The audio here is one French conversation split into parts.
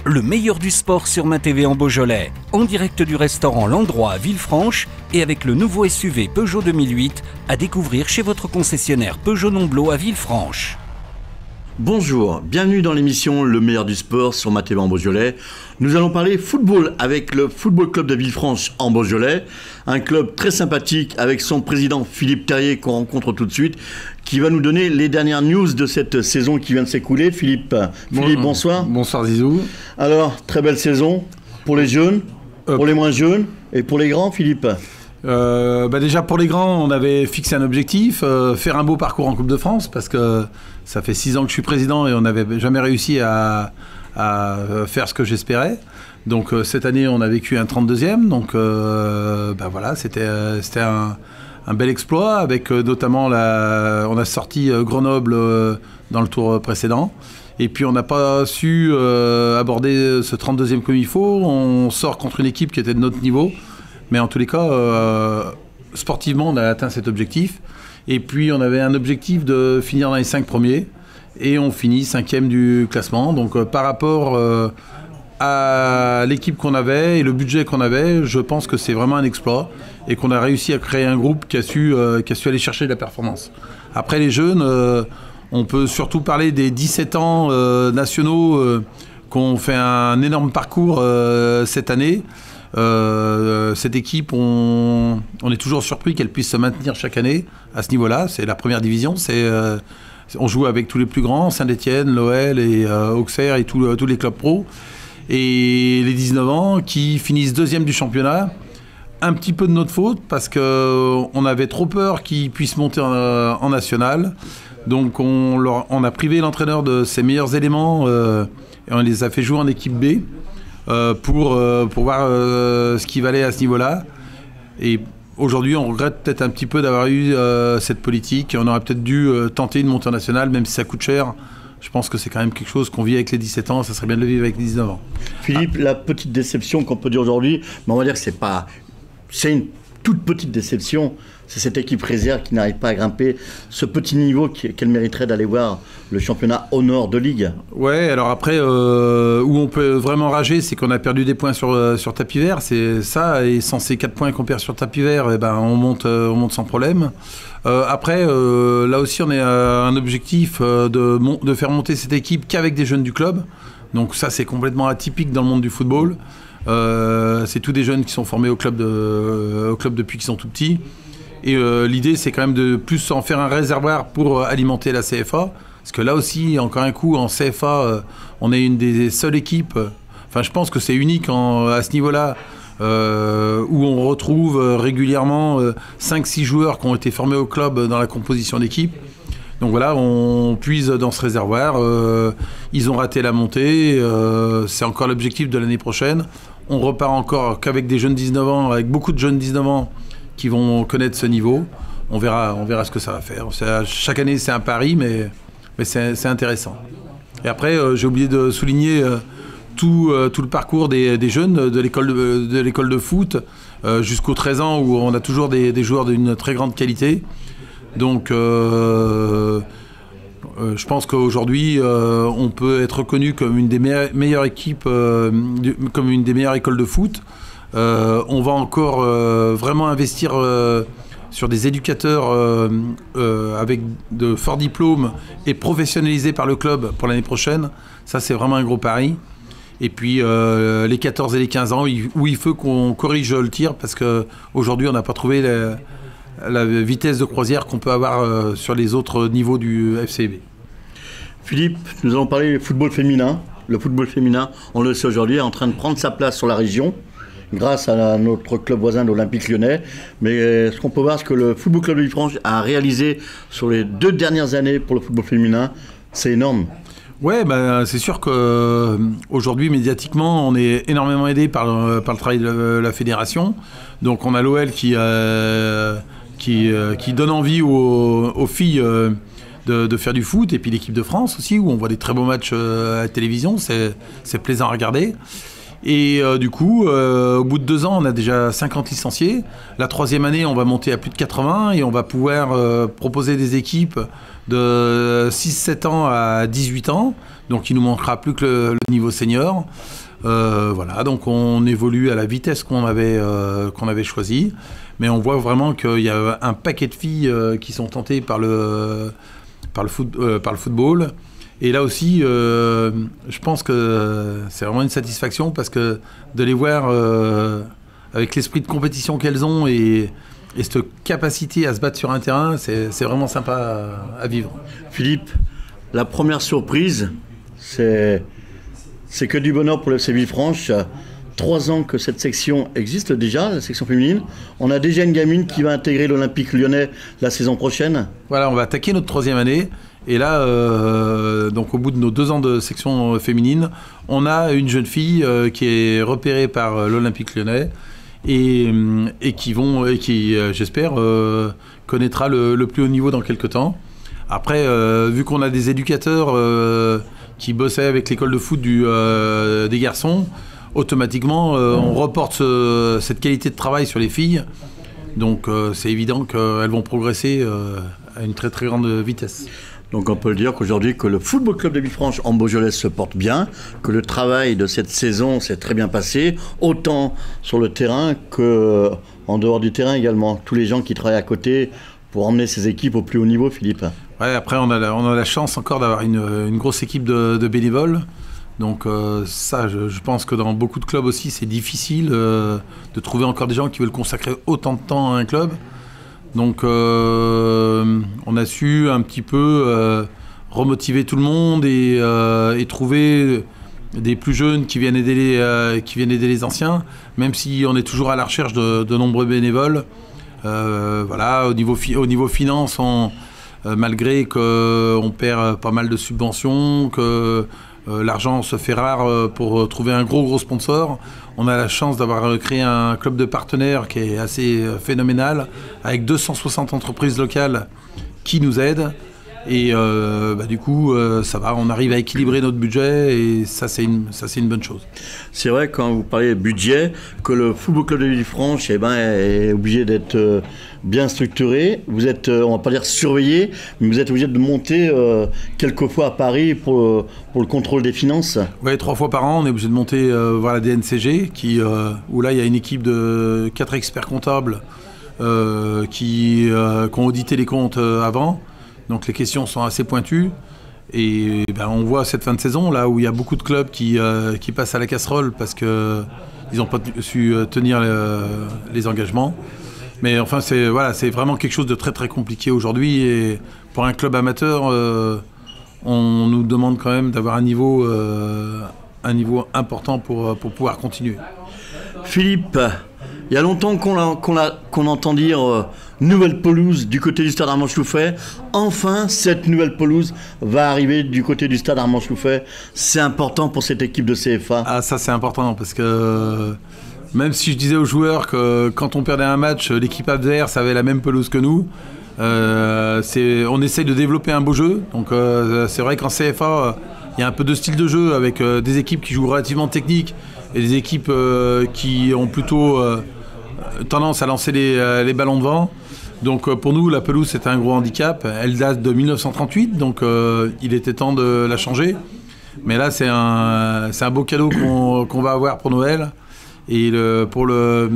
Le meilleur du sport sur Ma TV en Beaujolais, en direct du restaurant L'Endroit à Villefranche et avec le nouveau SUV Peugeot 2008 à découvrir chez votre concessionnaire Peugeot Nomblot à Villefranche. Bonjour, bienvenue dans l'émission Le meilleur du sport sur Ma TV en Beaujolais. Nous allons parler football avec le Football Club de Villefranche en Beaujolais, un club très sympathique avec son président Philippe Terrier qu'on rencontre tout de suite, qui va nous donner les dernières news de cette saison qui vient de s'écouler. Philippe, bonsoir. Bonsoir Zizou. Alors, très belle saison pour les jeunes, pour les moins jeunes et pour les grands, Philippe. Déjà pour les grands, on avait fixé un objectif, faire un beau parcours en Coupe de France, parce que ça fait 6 ans que je suis président et on n'avait jamais réussi à faire ce que j'espérais. Donc cette année, on a vécu un 32e, donc voilà, c'était un bel exploit, avec notamment on a sorti Grenoble dans le tour précédent. Et puis on n'a pas su aborder ce 32e comme il faut. On sort contre une équipe qui était de notre niveau. Mais en tous les cas, sportivement, on a atteint cet objectif. Et puis, on avait un objectif de finir dans les 5 premiers. Et on finit 5e du classement. Donc, par rapport à l'équipe qu'on avait et le budget qu'on avait, je pense que c'est vraiment un exploit. Et qu'on a réussi à créer un groupe qui a su aller chercher de la performance. Après, les jeunes, on peut surtout parler des 17 ans nationaux qui ont fait un énorme parcours cette année. Cette équipe, on est toujours surpris qu'elle puisse se maintenir chaque année à ce niveau-là. C'est la première division. On joue avec tous les plus grands, Saint-Étienne, l'OL et Auxerre et tous les clubs pro. Et les 19 ans qui finissent 2e du championnat. Un petit peu de notre faute parce qu'on avait trop peur qu'ils puissent monter en national. Donc on a privé l'entraîneur de ses meilleurs éléments et on les a fait jouer en équipe B. Pour voir ce qui valait à ce niveau-là. Et aujourd'hui, on regrette peut-être un petit peu d'avoir eu cette politique. On aurait peut-être dû tenter une montée en nationale, même si ça coûte cher. Je pense que c'est quand même quelque chose qu'on vit avec les 17 ans. Ça serait bien de le vivre avec les 19 ans. Philippe, la petite déception qu'on peut dire aujourd'hui, mais on va dire que c'est une toute petite déception. C'est cette équipe réserve qui n'arrive pas à grimper ce petit niveau qu'elle mériterait d'aller voir le championnat au nord de Ligue. Ouais, alors après, où on peut vraiment rager, c'est qu'on a perdu des points sur tapis vert. C'est ça, et sans ces 4 points qu'on perd sur tapis vert, on monte sans problème. Après, là aussi, on a un objectif de faire monter cette équipe qu'avec des jeunes du club. Donc ça, c'est complètement atypique dans le monde du football. C'est tous des jeunes qui sont formés au club depuis qu'ils sont tout petits. Et l'idée, c'est quand même de plus en faire un réservoir pour alimenter la CFA. Parce que là aussi, encore un coup, en CFA, on est une des seules équipes. Enfin, je pense que c'est unique à ce niveau-là, où on retrouve régulièrement 5-6 joueurs qui ont été formés au club dans la composition d'équipe. Donc voilà, on puise dans ce réservoir. Ils ont raté la montée. C'est encore l'objectif de l'année prochaine. On repart encore qu'avec des jeunes 19 ans, avec beaucoup de jeunes 19 ans qui vont connaître ce niveau. On verra ce que ça va faire. Chaque année, c'est un pari, mais c'est intéressant. Et après, j'ai oublié de souligner tout le parcours des jeunes de l'école de foot jusqu'aux 13 ans, où on a toujours des joueurs d'une très grande qualité. Donc, je pense qu'aujourd'hui, on peut être reconnu comme une des meilleures équipes, comme une des meilleures écoles de foot. On va encore vraiment investir sur des éducateurs avec de forts diplômes et professionnalisés par le club pour l'année prochaine. Ça, c'est vraiment un gros pari. Et puis, les 14 et les 15 ans, où il faut qu'on corrige le tir, parce qu'aujourd'hui, on n'a pas trouvé la vitesse de croisière qu'on peut avoir sur les autres niveaux du FCB. Philippe, nous allons parler du football féminin. Le football féminin, on le sait aujourd'hui, est en train de prendre sa place sur la région, grâce à notre club voisin de l'Olympique Lyonnais. Mais ce qu'on peut voir, c'est que le Football Club de Villefranche a réalisé sur les 2 dernières années pour le football féminin, c'est énorme. Ouais, c'est sûr qu'aujourd'hui, médiatiquement, on est énormément aidé par le travail de la fédération. Donc on a l'OL qui donne envie aux filles de faire du foot, et puis l'équipe de France aussi, où on voit des très beaux matchs à la télévision. C'est plaisant à regarder. Et du coup, au bout de 2 ans, on a déjà 50 licenciés. La 3e année, on va monter à plus de 80 et on va pouvoir proposer des équipes de 6-7 ans à 18 ans. Donc il nous manquera plus que le niveau senior. Voilà, donc on évolue à la vitesse qu'on avait choisi. Mais on voit vraiment qu'il y a un paquet de filles qui sont tentées par le football. Et là aussi, je pense que c'est vraiment une satisfaction parce que de les voir avec l'esprit de compétition qu'elles ont et cette capacité à se battre sur un terrain, c'est vraiment sympa à vivre. Philippe, la première surprise, c'est que du bonheur pour le FC Villefranche. 3 ans que cette section existe déjà, la section féminine. On a déjà une gamine qui va intégrer l'Olympique Lyonnais la saison prochaine. Voilà, on va attaquer notre 3e année. Et là, donc au bout de nos 2 ans de section féminine, on a une jeune fille qui est repérée par l'Olympique Lyonnais et qui j'espère, connaîtra le plus haut niveau dans quelques temps. Après, vu qu'on a des éducateurs qui bossaient avec l'école de foot des garçons, automatiquement, on reporte cette qualité de travail sur les filles. Donc c'est évident qu'elles vont progresser à une très très grande vitesse. Donc on peut le dire qu'aujourd'hui que le Football Club de Villefranche en Beaujolais se porte bien, que le travail de cette saison s'est très bien passé, autant sur le terrain qu'en dehors du terrain également. Tous les gens qui travaillent à côté pour emmener ces équipes au plus haut niveau, Philippe. Ouais, après on a la chance encore d'avoir une grosse équipe de bénévoles. Donc ça, je pense que dans beaucoup de clubs aussi, c'est difficile de trouver encore des gens qui veulent consacrer autant de temps à un club. Donc on a su un petit peu remotiver tout le monde et trouver des plus jeunes qui viennent aider les anciens, même si on est toujours à la recherche de nombreux bénévoles. Voilà, au niveau finance, malgré qu'on perd pas mal de subventions, que l'argent se fait rare pour trouver un gros sponsor. On a la chance d'avoir créé un club de partenaires qui est assez phénoménal, avec 260 entreprises locales qui nous aident. Et du coup, ça va, on arrive à équilibrer notre budget et ça, c'est une bonne chose. C'est vrai, quand vous parlez budget, que le Football Club de Villefranche est obligé d'être bien structuré. Vous êtes, on va pas dire surveillé, mais vous êtes obligé de monter quelques fois à Paris pour le contrôle des finances. Oui, 3 fois par an, on est obligé de monter voir la DNCG, où là, il y a une équipe de 4 experts comptables qui ont audité les comptes avant. Donc les questions sont assez pointues et on voit cette fin de saison là où il y a beaucoup de clubs qui passent à la casserole parce qu'ils n'ont pas su tenir les engagements. Mais enfin c'est vraiment quelque chose de très très compliqué aujourd'hui et pour un club amateur on nous demande quand même d'avoir un niveau important pour pouvoir continuer. Philippe, il y a longtemps qu'on entend dire nouvelle pelouse du côté du stade Armand Chouffet. Enfin, cette nouvelle pelouse va arriver du côté du stade Armand Chouffet. C'est important pour cette équipe de CFA. Ah, ça c'est important parce que même si je disais aux joueurs que quand on perdait un match, l'équipe adverse avait la même pelouse que nous, on essaye de développer un beau jeu. Donc c'est vrai qu'en CFA, il y a un peu de style de jeu avec des équipes qui jouent relativement technique et des équipes qui ont plutôt tendance à lancer les ballons devant. Donc pour nous, la pelouse c'est un gros handicap. Elle date de 1938, donc il était temps de la changer. Mais là c'est un beau cadeau qu'on va avoir pour Noël. Et pour les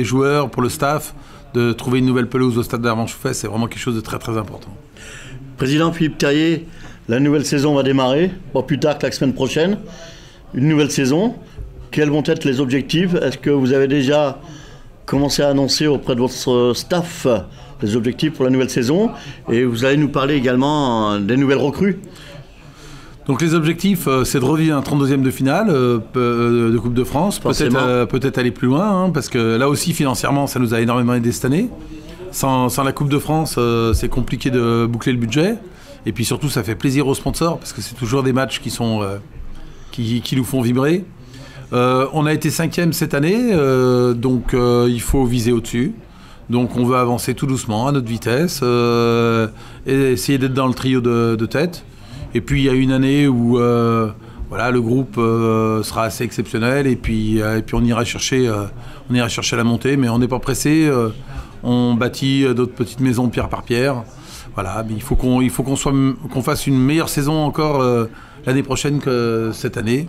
joueurs, pour le staff, de trouver une nouvelle pelouse au stade d'Armand Chouffet, c'est vraiment quelque chose de très très important. Président Philippe Terrier, la nouvelle saison va démarrer, pas plus tard que la semaine prochaine. Une nouvelle saison. Quels vont être les objectifs? Est-ce que vous avez déjà commencé à annoncer auprès de votre staff les objectifs pour la nouvelle saison? Et vous allez nous parler également des nouvelles recrues. Donc les objectifs, c'est de revivre un 32e de finale de Coupe de France, peut-être aller plus loin, parce que là aussi financièrement ça nous a énormément aidé cette année. Sans la Coupe de France, c'est compliqué de boucler le budget. Et puis surtout ça fait plaisir aux sponsors, parce que c'est toujours des matchs qui nous font vibrer. On a été 5e cette année, donc il faut viser au-dessus. Donc on veut avancer tout doucement, à notre vitesse, et essayer d'être dans le trio de tête. Et puis il y a une année où voilà, le groupe sera assez exceptionnel et puis on ira chercher la montée, mais on n'est pas pressé. On bâtit d'autres petites maisons pierre par pierre. Voilà, mais il faut qu'on fasse une meilleure saison encore l'année prochaine que cette année.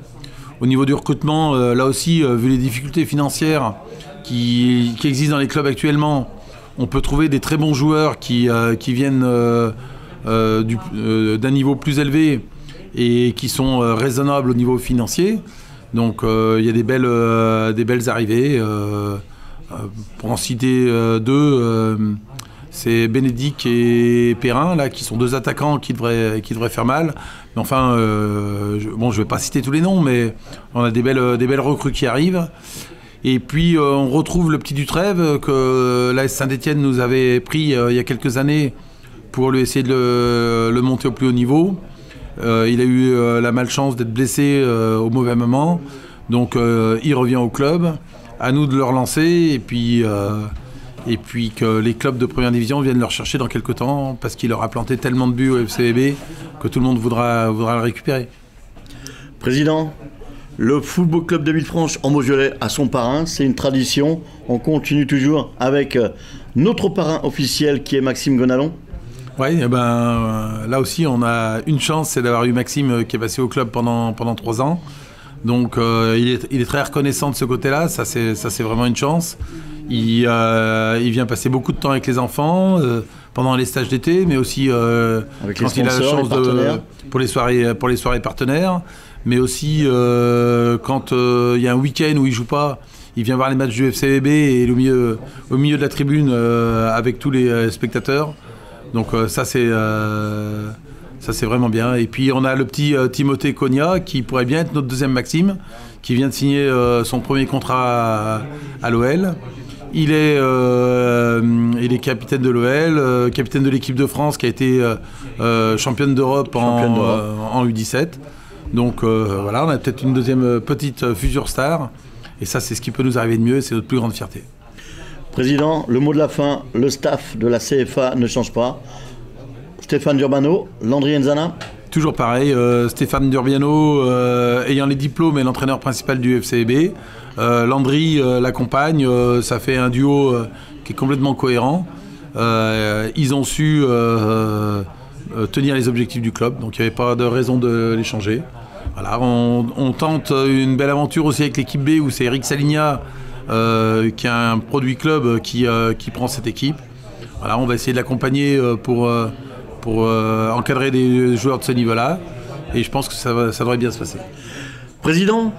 Au niveau du recrutement, là aussi, vu les difficultés financières qui existent dans les clubs actuellement, on peut trouver des très bons joueurs qui viennent d'un niveau plus élevé et qui sont raisonnables au niveau financier. Donc il y a des belles arrivées. Pour en citer deux, c'est Bénédicte et Perrin, là, qui sont deux attaquants qui devraient faire mal. Mais enfin, je ne vais pas citer tous les noms, mais on a des belles recrues qui arrivent. Et puis on retrouve le petit Dutrève que l'AS Saint-Étienne nous avait pris il y a quelques années pour lui essayer de le monter au plus haut niveau. Il a eu la malchance d'être blessé au mauvais moment. Donc il revient au club. À nous de le relancer et puis que les clubs de première division viennent le rechercher dans quelques temps parce qu'il leur a planté tellement de buts au FCB que tout le monde voudra le récupérer. Président, le Football Club de Villefranche en Beaujolais a son parrain, c'est une tradition. On continue toujours avec notre parrain officiel qui est Maxime Gonalon. Oui, là aussi on a une chance, c'est d'avoir eu Maxime qui est passé au club pendant 3 ans. Donc il est très reconnaissant de ce côté-là, ça c'est vraiment une chance. Il vient passer beaucoup de temps avec les enfants pendant les stages d'été, mais aussi quand il a la chance pour les soirées partenaires, mais aussi quand il y a un week-end où il joue pas, il vient voir les matchs du FCVB et au milieu de la tribune avec tous les spectateurs. Donc ça c'est vraiment bien. Et puis on a le petit Timothée Cogna qui pourrait bien être notre deuxième Maxime, qui vient de signer son premier contrat à l'OL. Il est capitaine de l'OL, capitaine de l'équipe de France qui a été championne d'Europe en U17. Donc voilà, on a peut-être une deuxième petite future star. Et ça, c'est ce qui peut nous arriver de mieux, c'est notre plus grande fierté. Président, le mot de la fin, le staff de la CFA ne change pas. Stéphane Durbano, Landry Enzana. Toujours pareil, Stéphane Durbiano ayant les diplômes et l'entraîneur principal du FCB. Landry l'accompagne, ça fait un duo qui est complètement cohérent. Ils ont su tenir les objectifs du club, donc il n'y avait pas de raison de les changer. Voilà, on tente une belle aventure aussi avec l'équipe B où c'est Eric Saligna qui a un produit club qui prend cette équipe. Voilà, on va essayer de l'accompagner pour encadrer des joueurs de ce niveau-là. Et je pense que ça devrait bien se passer. Président,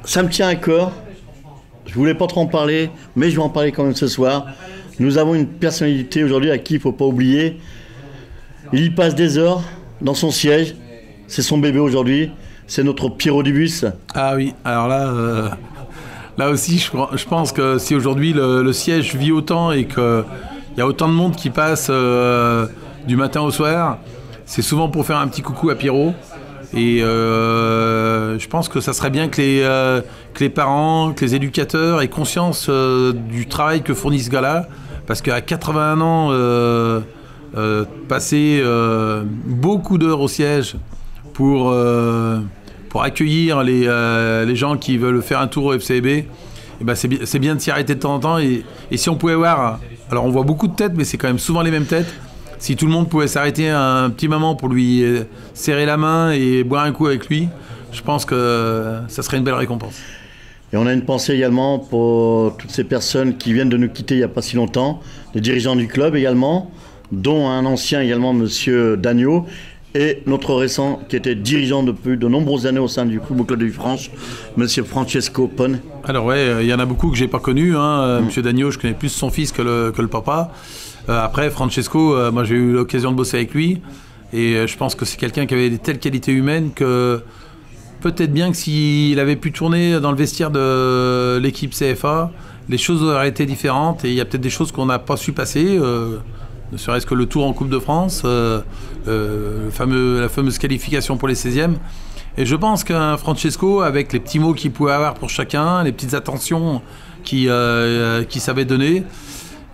ça me tient à cœur. Je voulais pas trop en parler, mais je vais en parler quand même ce soir. Nous avons une personnalité aujourd'hui à qui il ne faut pas oublier. Il y passe des heures dans son siège. C'est son bébé aujourd'hui. C'est notre Pierrot Dubus. Ah oui, alors là aussi, je pense que si aujourd'hui le siège vit autant et qu'il y a autant de monde qui passe du matin au soir, c'est souvent pour faire un petit coucou à Pierrot. Et je pense que ça serait bien que les parents, que les éducateurs aient conscience du travail que fournit ce gars-là. Parce qu'à 81 ans, passer beaucoup d'heures au siège pour accueillir les gens qui veulent faire un tour au FCB, eh ben c'est bien de s'y arrêter de temps en temps. Et si on pouvait voir, alors on voit beaucoup de têtes, mais c'est quand même souvent les mêmes têtes. Si tout le monde pouvait s'arrêter un petit moment pour lui serrer la main et boire un coup avec lui, je pense que ça serait une belle récompense. Et on a une pensée également pour toutes ces personnes qui viennent de nous quitter il n'y a pas si longtemps, les dirigeants du club également, dont un ancien également, M. Dagneau, et notre récent qui était dirigeant depuis de nombreuses années au sein du Football Club de Villefranche, M. Francesco Pone. Alors ouais, il y en a beaucoup que j'ai pas connus. M. Dagneau, je connais plus son fils que le papa. Après, Francesco, moi j'ai eu l'occasion de bosser avec lui. Et je pense que c'est quelqu'un qui avait des telles qualités humaines que peut-être bien que s'il avait pu tourner dans le vestiaire de l'équipe CFA, les choses auraient été différentes. Et il y a peut-être des choses qu'on n'a pas su passer. Ne serait-ce que le tour en Coupe de France, la fameuse qualification pour les 16e. Et je pense qu'un Francesco, avec les petits mots qu'il pouvait avoir pour chacun, les petites attentions qu'il savait donner,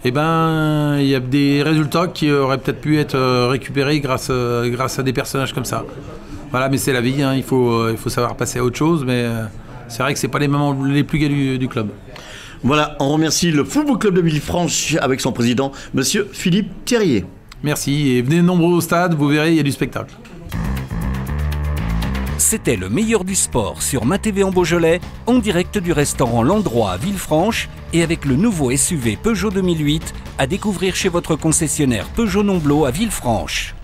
eh ben, il y a des résultats qui auraient peut-être pu être récupérés grâce à des personnages comme ça. Voilà, mais c'est la vie, hein. Il faut savoir passer à autre chose, mais c'est vrai que c'est pas les moments les plus gais du club. Voilà, on remercie le Football Club de Villefranche avec son président, monsieur Philippe Thérier. Merci, et venez nombreux au stade, vous verrez, il y a du spectacle. C'était le meilleur du sport sur MaTV en Beaujolais, en direct du restaurant L'Endroit à Villefranche et avec le nouveau SUV Peugeot 2008 à découvrir chez votre concessionnaire Peugeot Nomblot à Villefranche.